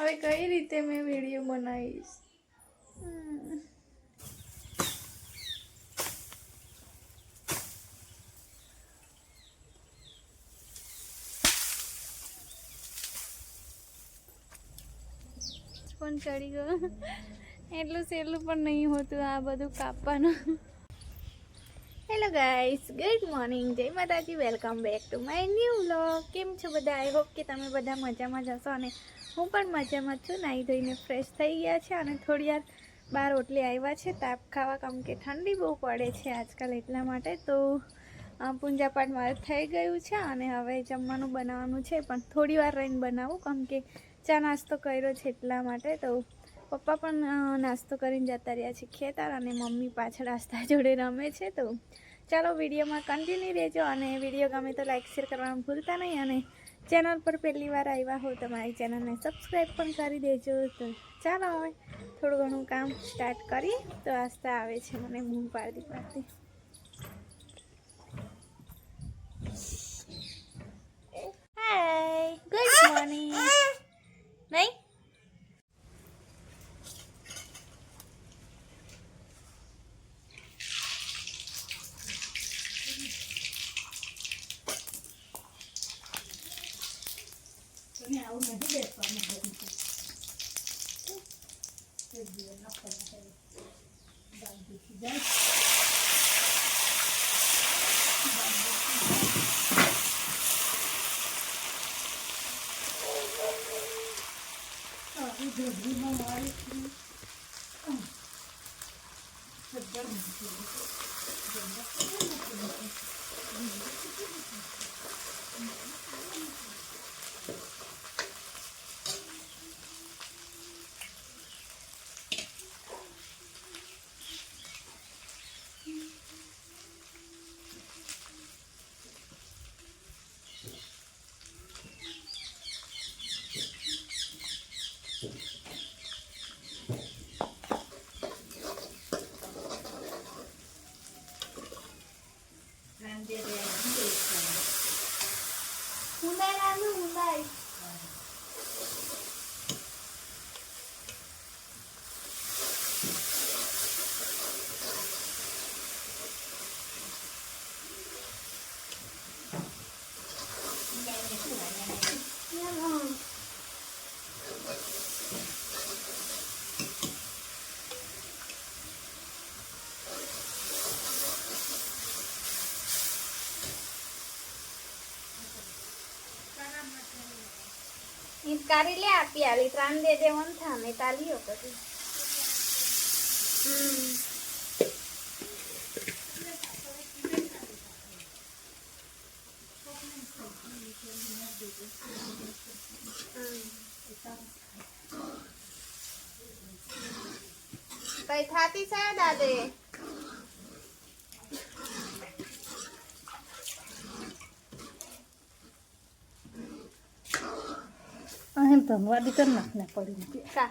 હવે કઈ રીતે મેં વિડીયો બનાવીશ? પણ ચડી ગયો એટલું સહેલું પણ નહીં હોતું આ બધું કાપવાનું. હેલો ગાઈસ, ગુડ મોર્નિંગ, જય માતાજી, welcome back to my new vlog. કેમ છો બધા? આઈ હોપ કે તમે બધા મજામાં જ હશો અને હું પણ મજામાં છું. નાહી ધોઈને ફ્રેશ થઈ ગયા છે અને થોડી વાર બહાર ઓટલે આવ્યા છે તાપ ખાવા, કેમ કે ઠંડી બહુ પડે છે આજકાલ, એટલા માટે. તો પૂજાપાઠ મારે થઈ ગયું છે અને હવે જમવાનું બનાવવાનું છે, પણ થોડી વાર રહીને બનાવું, કેમ કે ચા નાસ્તો કર્યો છે એટલા માટે. તો પપ્પા પણ નાસ્તો કરીને જતા રહ્યા છે ખેતર અને મમ્મી પાછળ આસ્તા જોડે રમે છે. તો ચાલો વિડીયોમાં કન્ટિન્યુ રહેજો અને વિડીયો ગમે તો લાઈક શેર કરવાનું ભૂલતા નહીં અને ચેનલ પર પહેલી વાર આવ્યા હો તો મારી ચેનલને સબસ્ક્રાઈબ પણ કરી દેજો. તો ચાલો હવે થોડું ઘણું કામ સ્ટાર્ટ કરીએ. તો આસ્તા આવે છે મને બૂમ પાડતી પાડતી. હાય, ગુડ મોર્નિંગ. નહીં કાઢી લે આપી આલી ત્રણ દે દેવાનું થાને તાલીઓ પછી કઈ થાતી છે દાદે? એમ તો વાડી કરી નાખને પડી કા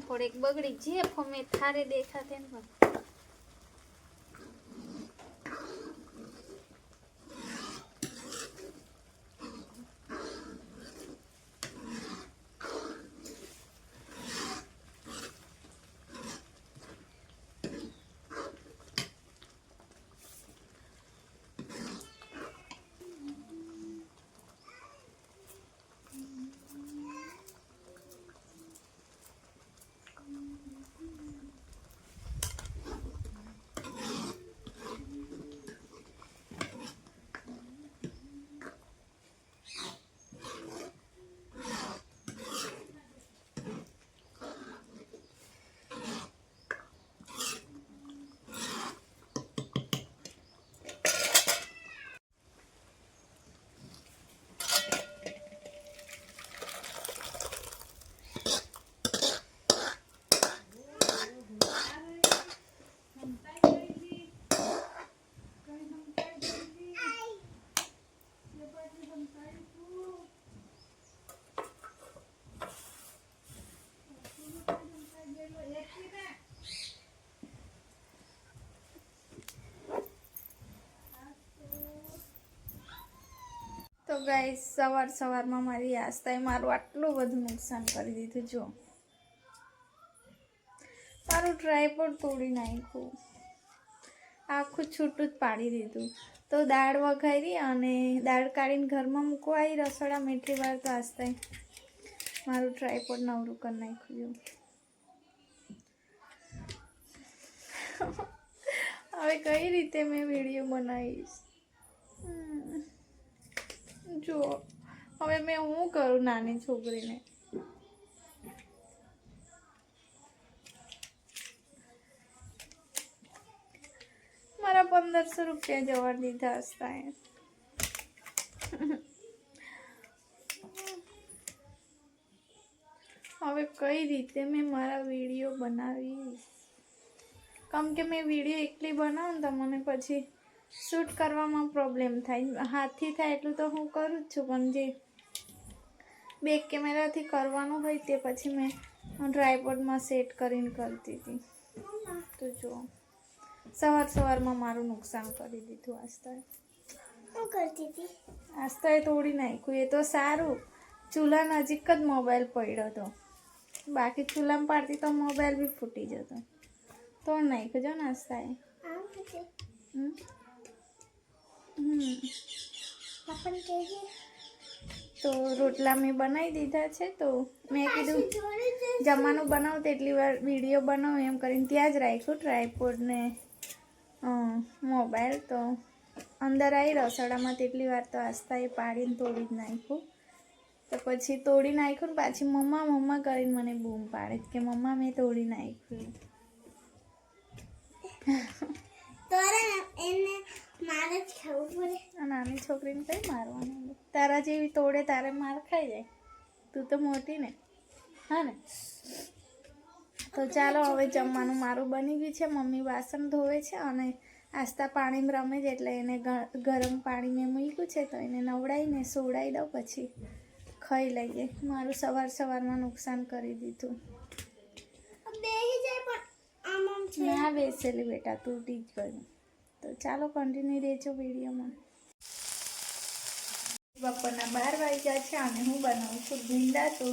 થોડીક બગડી જે ફમે થારે દેખાતે ને તો ગાઈસ સવારમાં મારી આસ્તાએ મારું આટલું બધું નુકસાન કરી દીધું. જો મારું ટ્રાયપોડ તોડી નાખ્યું, આખું છૂટું જ પાડી દીધું. તો દાળ વઘારી અને દાળ કાઢીને ઘરમાં મૂકવા આવી રસોડામાં એટલી વાર તો આસ્તાએ મારું ટ્રાયપોડ નવરું કરી નાખ્યું. હવે કઈ રીતે મેં વિડીયો બનાવીશ? જો હવે મેં શું કરું નાની છોકરીને? મારા 1500 રૂપિયા જવા દીધા હસતા. હવે કઈ રીતે મેં મારા વિડીયો બનાવીશ? કેમ કે મેં વિડીયો એકલી બનાવું ને તો મને પછી શૂટ કરવામાં પ્રોબ્લેમ થાય. હાથથી થાય એટલું તો હું કરું જ છું, પણ જે બેક કેમેરાથી કરવાનું હોય તે પછી મેં ટ્રાયપોડમાં સેટ કરીને કરતી હતી. તો જો સવારમાં મારું નુકસાન કરી દીધું આસ્તાએ. શું કરતી હતી? આસ્તાએ તોડી નાખ્યું. એ તો સારું ચૂલા નજીક જ મોબાઈલ પડ્યો હતો, બાકી ચૂલામાં પાડતી તો મોબાઈલ બી ફૂટી જતો. તોડ નાખ્યો જો નાસ્તાએ. તો રોટલા મેં બનાવી દીધા છે. તો મેં કીધું જમવાનું બનાવું તેટલી વાર વિડીયો બનાવું એમ કરીને ત્યાં જ રાખ્યું ટ્રાયપોડને મોબાઈલ. તો અંદર આવી રસોડામાં તેટલી વાર તો આસ્તાએ પાડીને તોડી જ નાખ્યું. તો પછી તોડી નાખ્યું ને પાછી મમ્મા કરીને મને બૂમ પાડે કે મમ્મા મેં તોડી નાખ્યું. નાની છોકરીને કઈ મારવાનું? તારા જેવી તોડે તારે માર ખાઈ જાય. તું તો મોટી ને, હા ને? તો ચાલો હવે જમવાનું મારું બની ગયું છે. મમ્મી વાસણ ધોવે છે અને આસ્તા પાણીમાં રમે છે, એટલે એને ગરમ પાણી મેં મૂક્યું છે. તો એને નવડાવીને સોડાવી દઉં, પછી ખાઈ લઈએ. મારું સવારમાં નુકસાન કરી દીધું. ના બેસેલી બેટા, તૂટી જ ગયું. તો ચાલો કન્ટિન્યુ રહેજો વિડીયોમાં. બપોરના 12 વાગ્યા છે અને હું બનાવું છું ભીંડા. તો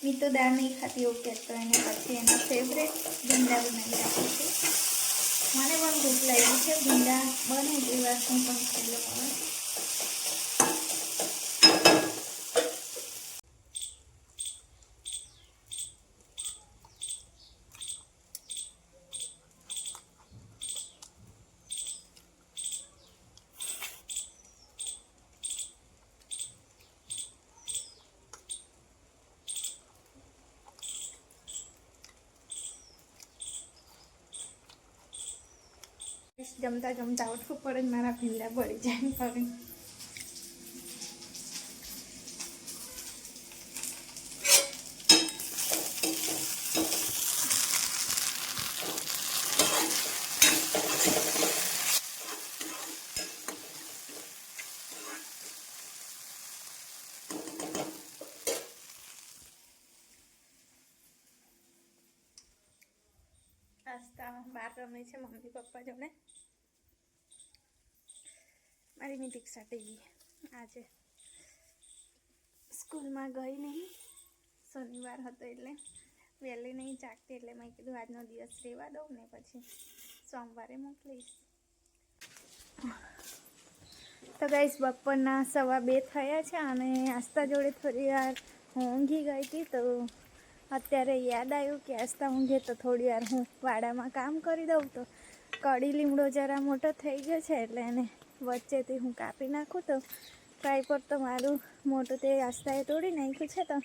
મી તો દાળ નહીં ખાતી, ઓકે. તો એને પછી એના ફેવરેટ ભીંડા બનાવી રાખું છું. મને પણ ભૂખ લાગી છે. ભીંડા બને એ વાત હું પણ ખાઈ લઉં. જમતા ઉઠવું પડે, મારા ભીંડા બળી જાય ફરી. આસ્તા બહાર રમે છે મમ્મી પપ્પા જોડે. મારી નિતિક્ષા ટીવી આજે સ્કૂલમાં ગઈ નહીં, શનિવાર હતો એટલે વહેલી નહીં જાગતી, એટલે મેં કીધું આજનો દિવસ રહેવા દઉં ને પછી સોમવારે મોકલીશ. તો ગાઈસ બપોરના 1:15 થયા છે અને આસ્તા જોડે થોડી વાર હું ઊંઘી ગઈ હતી. તો અત્યારે યાદ આવ્યું કે આસ્તા ઊંઘે તો થોડી વાર હું વાડામાં કામ કરી દઉં. તો કડી લીમડો જરા મોટો થઈ ગયો છે, એટલે એને વચ્ચેથી હું કાપી નાખું. તો ટ્રાયપોડ તો મારું મોટું તે આસ્તાએ તોડી નાખ્યું છે. તો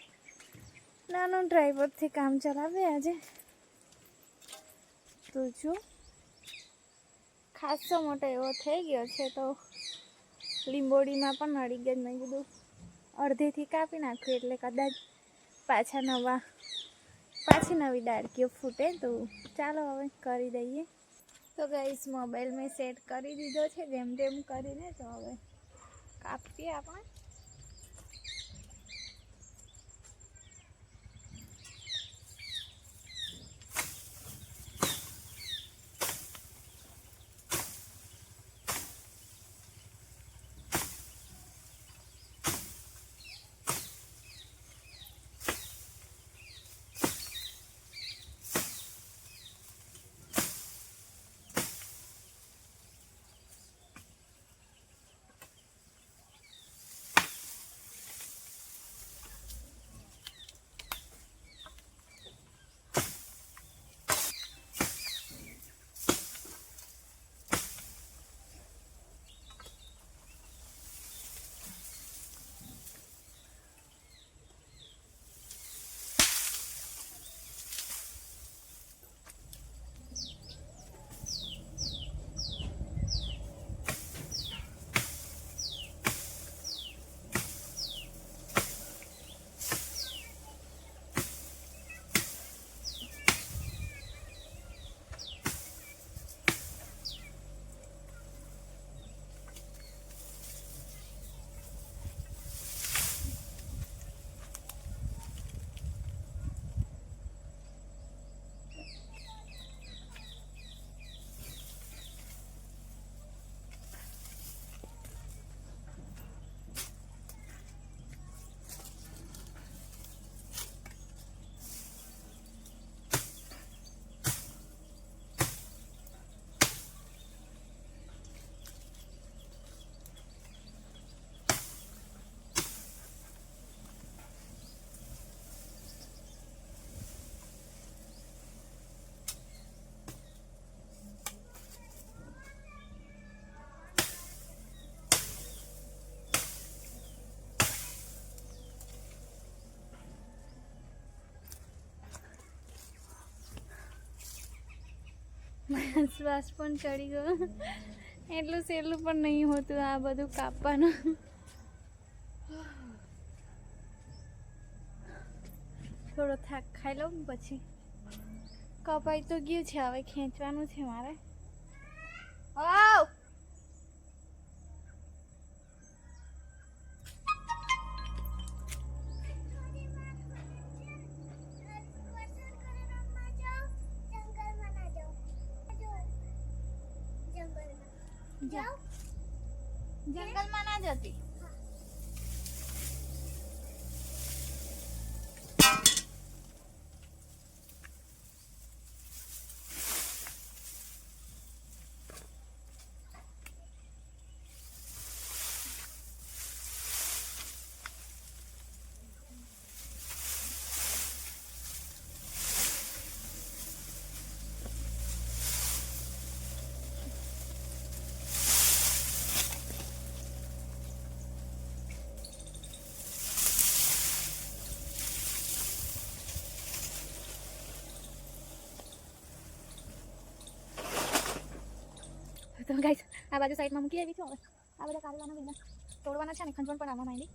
નાનું ટ્રાયપોડથી કામ ચલાવે આજે. તો જો ખાસો મોટો એવો થઈ ગયો છે. તો લીંબોડીમાં પણ નડી ગઈ. મેં કીધું અડધીથી કાપી નાખ્યું એટલે કદાચ પાછી નવી ડાળકીઓ ફૂટે. તો ચાલો હવે કરી દઈએ. તો ગાઈસ મોબાઈલ મેં સેટ કરી દીધો છે જેમ તેમ કરીને. તો હવે કાપીએ આપણે. શ્વાસ પણ ચડી ગયો. એટલું સહેલું પણ નહીં હોતું આ બધું કાપવાનું. થોડો થાક ખાઈ લઉં પછી કપાઈ તો ગયું છે, હવે ખેંચવાનું છે મારે. જંગલમાં ના જતી. તો ગાઈસ આ બાજુ સાઈડમાં મૂકી આવી છું. હવે આ બધા કાઢવાના બીજા તોડવાના છે ને ખંજવણ પણ આવવા માંડી.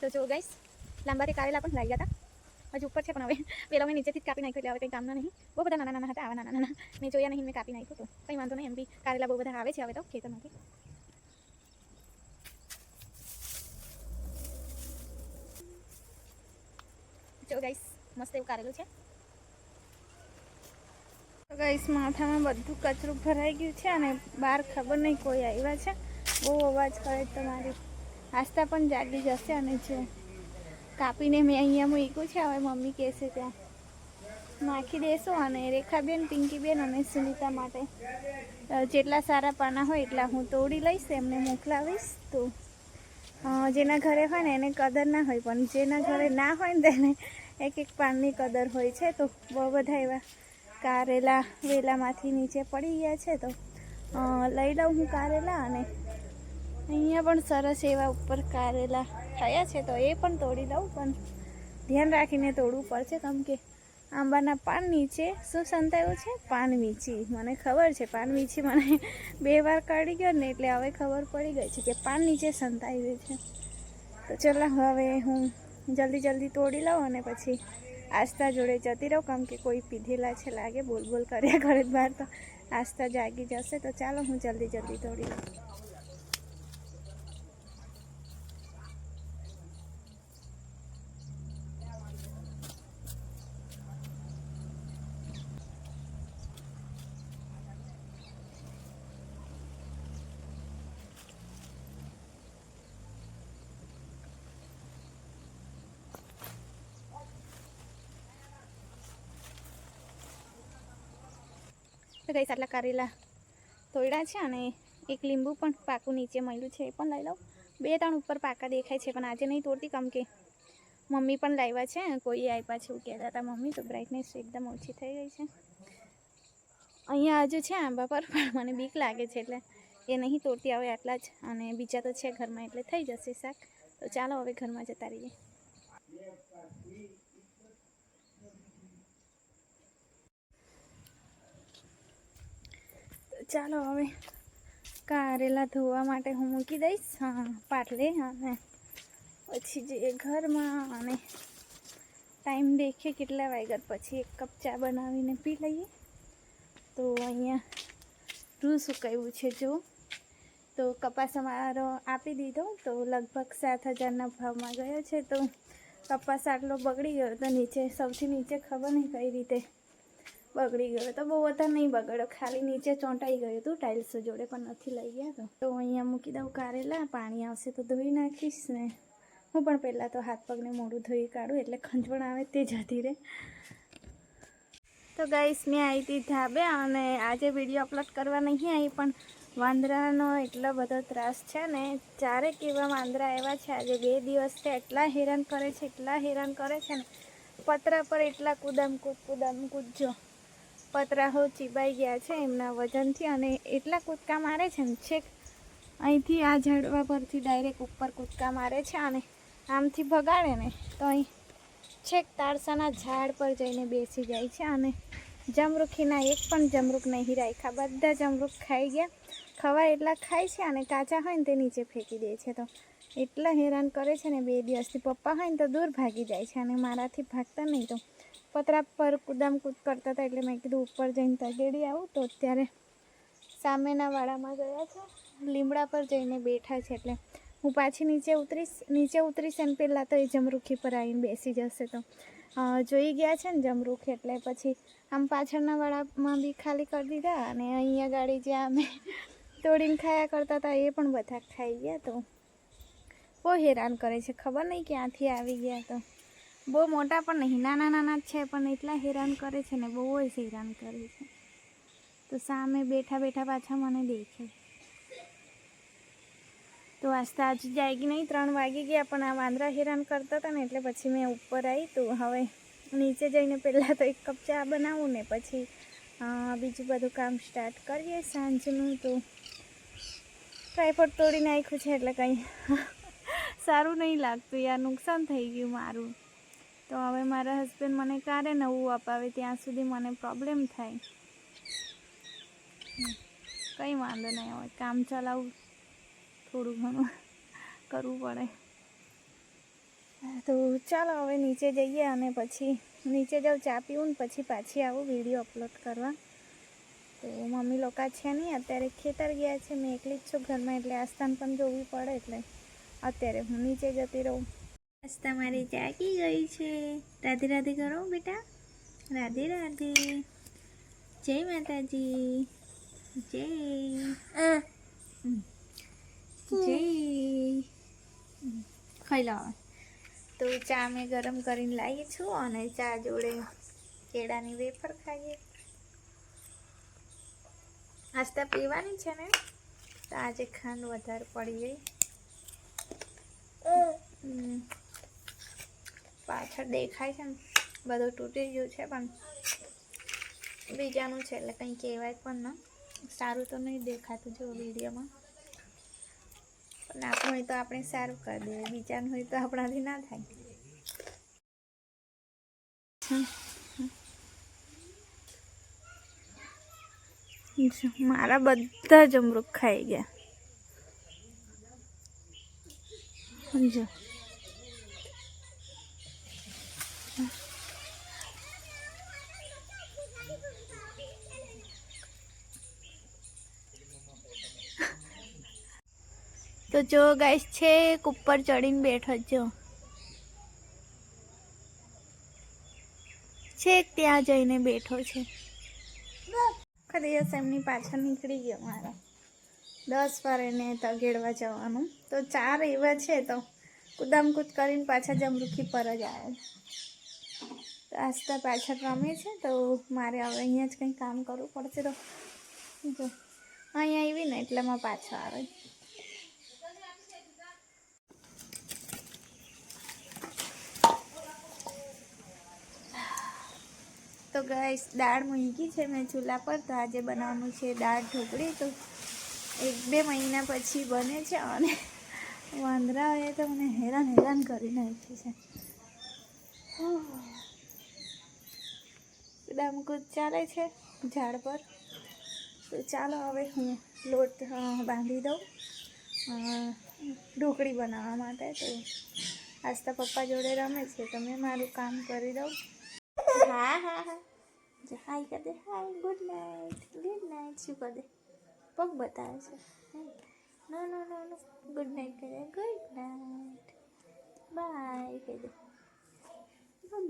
તો જો ગાઈસ લાંબાથી કારેલા પણ લાગ્યા હતા, હજુ ઉપર છે પણ હવે પેલા મેં નીચેથી જ કાપી નાખ્યું એટલે હવે કંઈ કામના નહીં. બહુ બધા નાના નાના હતા, આવા નાના નાના મેં જોયા નહીં, મેં કાપી નાખ્યું. તો કંઈ વાંધો નહીં, એમ બી કારેલા બહુ બધા આવે છે હવે તો ખેતરમાંથી. જો ગાઈસ મસ્ત એવું કારેલું છે. તો ગાઈસ માથામાં બધું કચરું ભરાઈ ગયું છે અને બહાર ખબર નહીં કોઈ આવ્યા છે. બહુ અવાજ કરે તમારી. આસ્થા પણ જાગી જશે. અને જો કાપીને મેં અહીંયા મૂક્યું છે, હવે મમ્મી કહેશે ત્યાં નાખી દેશું. અને રેખાબેન, પિંકીબેન અને સુનિતા માટે જેટલા સારા પાના હોય એટલા હું તોડી લઈશ, એમને મોકલાવીશ. તો જેના ઘરે હોય ને એને કદર ના હોય, પણ જેના ઘરે ના હોય ને તેને એક એક પાનની કદર હોય છે. તો બહુ બધા એવા કારેલા વેલામાંથી નીચે પડી ગયા છે, તો લઈ લઉં હું કારેલા. અને અહીંયા પણ સરસ એવા ઉપર કારેલા થયા છે, તો એ પણ તોડી લઉં. પણ ધ્યાન રાખીને તોડવું પડશે, કેમ કે આંબાના પાન નીચે શું સંતાયું છે? પાન વીંછી. મને ખબર છે પાન વીંછી, મને 2 વાર કાઢી ગયો ને એટલે હવે ખબર પડી ગઈ છે કે પાન નીચે સંતાયું છે. તો ચલો હવે હું જલ્દી તોડી લઉં અને પછી આસ્થા જોડે જતી રહું, કેમ કે કોઈ પીધેલા છે લાગે, બોલ બોલ કર્યા કરે બહાર, તો આસ્થા જાગી જશે. તો ચાલો હું જલ્દી તોડી લઉં. તો ગાઈસ આટલા કારેલા તોડ્યા છે અને એક લીંબુ પણ પાકું નીચે મળ્યું છે, એ પણ લઈ લઉં. 2-3 ઉપર પાકા દેખાય છે, પણ આજે નહીં તોડતી, કેમ કે મમ્મી પણ લાવ્યા છે. કોઈ આપ્યા છે એવું કહેતા હતા મમ્મી. તો બ્રાઇટનેસ એકદમ ઓછી થઈ ગઈ છે અહીંયા હજુ છે આંબા પર, પણ મને બીક લાગે છે એટલે એ નહીં તોડતી. હવે આટલા જ, અને બીજા તો છે ઘરમાં એટલે થઈ જશે શાક. તો ચાલો હવે ઘરમાં જતા રહીએ. ચાલો હવે કારેલા ધોવા માટે હું મૂકી દઈશ પાટલે, અને પછી જઈએ ઘરમાં. અને ટાઈમ દેખીએ કેટલા વાગ્યા પછી 1 કપ ચા બનાવીને પી લઈએ. તો અહીંયા રૂ સુકાયું છે જો, તો તો કપાસ અમારો આપી દીધો, તો લગભગ 7,000ના ભાવમાં ગયો છે. તો કપાસ આટલો બગડી ગયો તો નીચે, સૌથી નીચે ખબર નહીં કઈ રીતે બગડી ગયો. તો બહુ વધારે નહીં બગડ્યો, ખાલી નીચે ચોંટાઈ ગયું હતું ટાઇલ્સ જોડે, પણ નથી લઈ ગયા. તો અહીંયા મૂકી દઉં કારેલા, પાણી આવશે તો ધોઈ નાખીશ ને. હું પણ પહેલાં તો હાથ પગને મોઢું ધોઈ કાઢું એટલે ખંજવણ આવે તે જતી રહે. તો ગાઈસ મેં આવી હતી ધાબે, અને આજે વિડીયો અપલોડ કરવા નહીં આવી, પણ વાંદરાનો એટલો બધો ત્રાસ છે ને. 4 એવા વાંદરા આવ્યા છે આજે 2 દિવસથી. એટલા હેરાન કરે છે, એટલા હેરાન કરે છે ને. પતરા પર એટલા કૂદમ કૂદ જો પતરા હો ચીબાઈ ગયા છે એમના વજનથી, અને એટલા કૂદકા મારે છે ને, છેક અહીંથી આ ઝાડવા પરથી ડાયરેક્ટ ઉપર કૂદકા મારે છે. અને આમથી ભગાડે ને તો અહીં છેક તારસાના ઝાડ પર જઈને બેસી જાય છે. અને જમરૂખીના એક પણ જમરૂખ નહીં રાખ્યા, બધા જમરૂખ ખાઈ ગયા. ખવાય એટલા ખાય છે, અને કાચા હોય ને તે નીચે ફેંકી દે છે. તો એટલા હેરાન કરે છે ને 2 દિવસથી. પપ્પા હોય ને તો દૂર ભાગી જાય છે, અને મારાથી ભાગતા નહીં. તો પતરા પર કૂદામ કૂદ કરતા હતા એટલે મેં કીધું ઉપર જઈને તગેડી આવું. તો અત્યારે સામેના વાડામાં ગયા છે, લીમડા પર જઈને બેઠા છે. એટલે હું પાછી નીચે ઉતરીશ અને પહેલાં તો એ જમરૂખી પર આવીને બેસી જશે. તો જોઈ ગયા છે ને જમરૂખ, એટલે પછી આમ પાછળના વાડામાં બી ખાલી કરી દીધા, અને અહીંયા ગાડી જ્યાં અમે તોડીને ખાયા કરતા હતા એ પણ બધા ખાઈ ગયા. તો બહુ હેરાન કરે છે, ખબર નહીં ક્યાંથી આવી ગયા. તો બહુ મોટા પણ નહીં, નાના જ છે, પણ એટલા હેરાન કરે છે ને, બહુ જ હેરાન કરે છે. તો સામે બેઠા પાછા મને દેખે. તો આસ્તા આજે જાગી નહીં, 3 વાગી ગયા, પણ આ વાંદરા હેરાન કરતા હતા ને એટલે પછી મેં ઉપર આવી. તો હવે નીચે જઈને પહેલાં તો 1 કપ ચા બનાવું ને પછી બીજું બધું કામ સ્ટાર્ટ કરીએ સાંજનું. તો ટ્રાયપોડ તોડી નાખ્યું છે એટલે કંઈ સારું નહીં લાગતું યાર, નુકસાન થઈ ગયું મારું. તો હવે મારા હસબન્ડ મને ક્યારે નવું અપાવે ત્યાં સુધી મને પ્રોબ્લેમ થાય. કંઈ વાંધો નહીં, હવે કામ ચલાવું થોડું ઘણું કરવું પડે. તો ચાલો હવે નીચે જઈએ, અને પછી નીચે જાઉં, ચા પીવું ને પછી પાછી આવું વિડીયો અપલોડ કરવા. તો મમ્મી લોકો છે નહીં, અત્યારે ખેતર ગયા છે. મેં એકલી જ છું ઘરમાં, એટલે આસ્થાને પણ જોવી પડે, એટલે અત્યારે હું નીચે જતી રહું. આસ્થા મારી જાગી ગઈ છે. રાધે રાધે કરો બેટા, રાધે રાધે, જય માતાજી, જય ખાઈ લો. તો ચા મેં ગરમ કરીને લાવી છું, અને ચા જોડે કેળાની વેફર ખાઈએ. આસ્તા પીવાની છે ને, તો આજે ખાંડ વધારે પડી ગઈ. પાછળ દેખાય છે ને બધું તૂટી ગયું છે, પણ બીજાનું છે એટલે કંઈ કહેવાય પણ ન, સારું તો નહીં દેખાતું જો વિડીયોમાં. પણ આપણું હોય તો આપણે સારું કરી દઈએ, બીજાનું હોય તો આપણાથી ના થાય. મારા બધા જમરૂખ ખાઈ ગયા. સમજો તો જો ગાઈસ છે ઉપર ચડીને બેઠો જો, છેક ત્યાં જઈને બેઠો છે. દિવસ એમની પાછળ નીકળી ગયો મારો, 10 વાર એને તગેડવા જવાનું. તો 4 એવા છે તો કૂદામકૂદ કરીને પાછા જમરૂખી પર જ આવે. તો આસ્તા પાછળ રમે છે, તો મારે હવે અહીંયા જ કંઈ કામ કરવું પડશે. તો જો અહીંયા આવી ને એટલેમાં પાછો આવે. તો ગાઈસ દાળ મૂકી છે મેં ચૂલા પર. તો આજે બનાવવાનું છે દાળ ઢોકળી. તો 1-2 મહિના પછી બને છે, અને વાંદરાએ તો મને હેરાન કરી નાખ્યું છે. કૂદામકૂદ ચાલે છે ઝાડ પર. તો ચાલો હવે હું લોટ બાંધી દઉં ઢોકળી બનાવવા માટે. તો આસ્તા પપ્પા જોડે રમે છે, તો મેં મારું કામ કરી દઉં. હા હાય કર દે, હાય, ગુડ નાઇટ. શું કર દે, પગ બતાવે છે. નો નો નો નો ગુડ નાઇટ કહી દે, ગુડ નાઇટ, બાય કહી દે,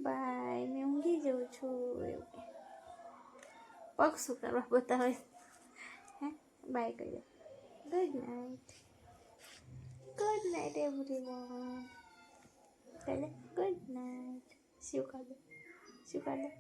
બાય, મેં ઊંઘી જાઉં છું એવું કે. પગ શું કરવા બતાવે? હે, બાય કહી દે, good night, good night everyone કહી દે, ગુડ નાઇટ. શું કરી દે, શું કરી દે,